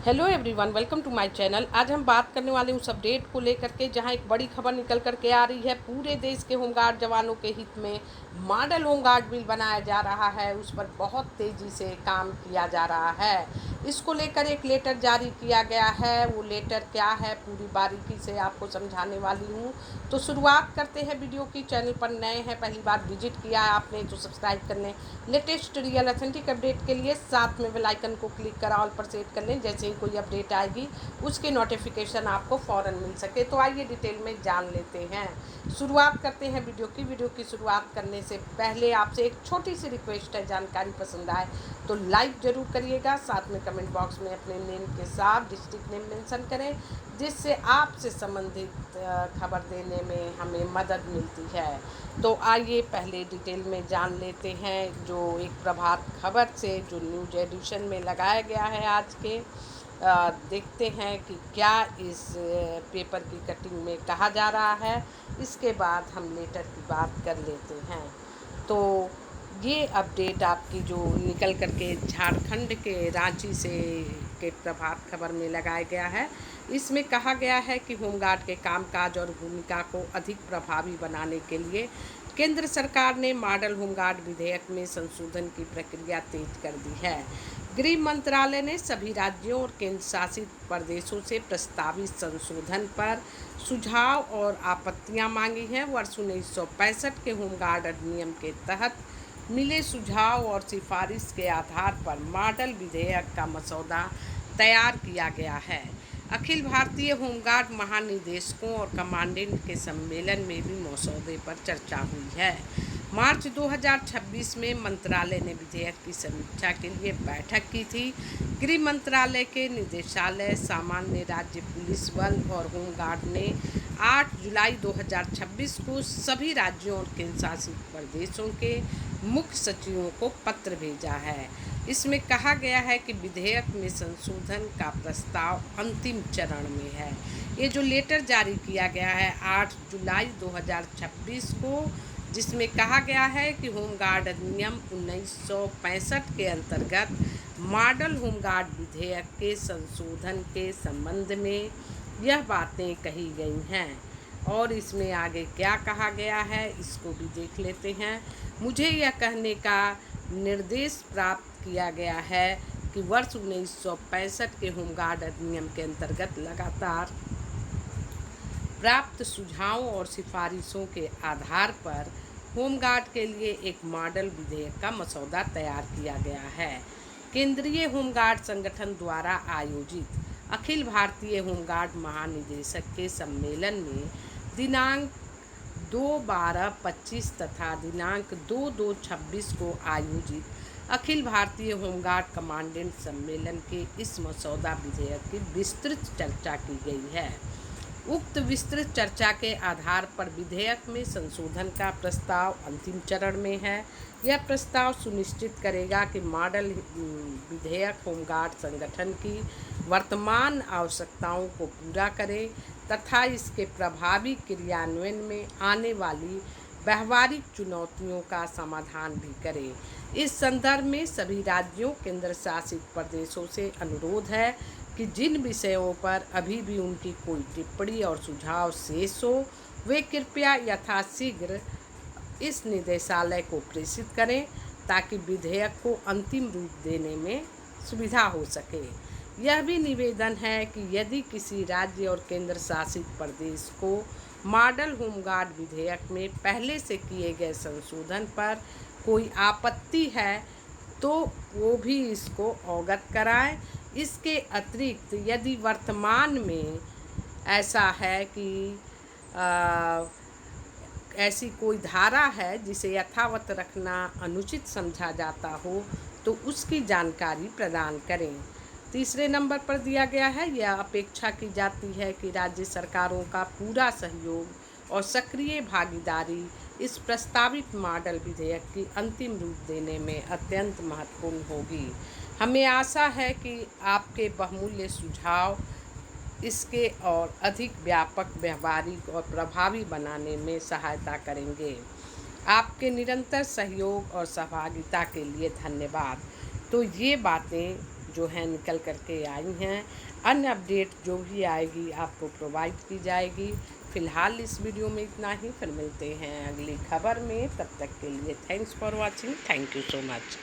Hello everyone, welcome to my channel. आज हम बात करने वाले उस अपडेट को लेकर के जहां एक बड़ी खबर निकल कर के आ रही है। पूरे देश के होमगार्ड जवानों के हित में मॉडल होमगार्ड बिल बनाया जा रहा है। उस पर बहुत तेज़ी से काम किया जा रहा है। इसको लेकर एक लेटर जारी किया गया है। वो लेटर क्या है पूरी बारीकी से आपको समझाने वाली हूँ। तो शुरुआत करते हैं वीडियो की। चैनल पर नए हैं, पहली बार विजिट किया है आपने तो सब्सक्राइब कर लें। लेटेस्ट रियल अथेंटिक अपडेट के लिए साथ में बेल आइकन को क्लिक कर ऑल पर सेट कर लें। जैसे ही कोई अपडेट आएगी उसके नोटिफिकेशन आपको फ़ौरन मिल सके। तो आइए डिटेल में जान लेते हैं। शुरुआत करते हैं वीडियो की शुरुआत करने से पहले आपसे एक छोटी सी रिक्वेस्ट है। जानकारी पसंद आए तो लाइक ज़रूर करिएगा। साथ में कमेंट बॉक्स में अपने नेम के साथ डिस्ट्रिक्ट नेम मेंशन करें, जिससे आपसे संबंधित खबर देने में हमें मदद मिलती है। तो आइए पहले डिटेल में जान लेते हैं जो एक प्रभात खबर से जो न्यूज एडिशन में लगाया गया है आज के। देखते हैं कि क्या इस पेपर की कटिंग में कहा जा रहा है। इसके बाद हम लेटर की बात कर लेते हैं। तो ये अपडेट आपकी जो निकल करके झारखंड के रांची से के प्रभात खबर में लगाया गया है। इसमें कहा गया है कि होमगार्ड के कामकाज और भूमिका को अधिक प्रभावी बनाने के लिए केंद्र सरकार ने मॉडल होमगार्ड विधेयक में संशोधन की प्रक्रिया तेज कर दी है। गृह मंत्रालय ने सभी राज्यों और केंद्र शासित प्रदेशों से प्रस्तावित संशोधन पर सुझाव और आपत्तियां मांगी हैं। वर्ष 1965 के होमगार्ड अधिनियम के तहत मिले सुझाव और सिफारिश के आधार पर मॉडल विधेयक का मसौदा तैयार किया गया है। अखिल भारतीय होमगार्ड महानिदेशकों और कमांडेंट के सम्मेलन में भी मसौदे पर चर्चा हुई है। मार्च 2026 में मंत्रालय ने विधेयक की समीक्षा के लिए बैठक की थी। गृह मंत्रालय के निदेशालय, सामान्य राज्य पुलिस बल और होमगार्ड ने 8 जुलाई 2026 को सभी राज्यों और केंद्र शासित प्रदेशों के मुख्य सचिवों को पत्र भेजा है। इसमें कहा गया है कि विधेयक में संशोधन का प्रस्ताव अंतिम चरण में है। ये जो लेटर जारी किया गया है 8 जुलाई 2026 को, जिसमें कहा गया है कि होमगार्ड अधिनियम 1965 के अंतर्गत मॉडल होमगार्ड विधेयक के संशोधन के संबंध में यह बातें कही गई हैं। और इसमें आगे क्या कहा गया है इसको भी देख लेते हैं। मुझे यह कहने का निर्देश प्राप्त किया गया है कि वर्ष 1965 के होमगार्ड अधिनियम के अंतर्गत लगातार प्राप्त सुझावों और सिफारिशों के आधार पर होमगार्ड के लिए एक मॉडल विधेयक का मसौदा तैयार किया गया है। केंद्रीय होमगार्ड संगठन द्वारा आयोजित अखिल भारतीय होमगार्ड महानिदेशक के सम्मेलन में दिनांक 2/12/25 तथा दिनांक 2/2/26 को आयोजित अखिल भारतीय होमगार्ड कमांडेंट सम्मेलन के इस मसौदा विधेयक की विस्तृत चर्चा की गई है। उक्त विस्तृत चर्चा के आधार पर विधेयक में संशोधन का प्रस्ताव अंतिम चरण में है। यह प्रस्ताव सुनिश्चित करेगा कि मॉडल विधेयक होमगार्ड संगठन की वर्तमान आवश्यकताओं को पूरा करे तथा इसके प्रभावी क्रियान्वयन में आने वाली व्यावहारिक चुनौतियों का समाधान भी करे। इस संदर्भ में सभी राज्यों, केंद्र शासित प्रदेशों से अनुरोध है कि जिन विषयों पर अभी भी उनकी कोई टिप्पणी और सुझाव शेष हो, वे कृपया यथाशीघ्र इस निदेशालय को प्रेषित करें ताकि विधेयक को अंतिम रूप देने में सुविधा हो सके। यह भी निवेदन है कि यदि किसी राज्य और केंद्र शासित प्रदेश को मॉडल होमगार्ड विधेयक में पहले से किए गए संशोधन पर कोई आपत्ति है तो वो भी इसको अवगत कराएं। इसके अतिरिक्त यदि वर्तमान में ऐसा है कि ऐसी कोई धारा है जिसे यथावत रखना अनुचित समझा जाता हो तो उसकी जानकारी प्रदान करें। तीसरे नंबर पर दिया गया है, यह अपेक्षा की जाती है कि राज्य सरकारों का पूरा सहयोग और सक्रिय भागीदारी इस प्रस्तावित मॉडल विधेयक की अंतिम रूप देने में अत्यंत महत्वपूर्ण होगी। हमें आशा है कि आपके बहुमूल्य सुझाव इसके और अधिक व्यापक, व्यावहारिक और प्रभावी बनाने में सहायता करेंगे। आपके निरंतर सहयोग और सहभागिता के लिए धन्यवाद। तो ये बातें जो हैं निकल करके आई हैं। अन्य अपडेट जो भी आएगी आपको प्रोवाइड की जाएगी। फ़िलहाल इस वीडियो में इतना ही, फिर मिलते हैं अगली खबर में। तब तक के लिए thanks for watching. Thank you so much.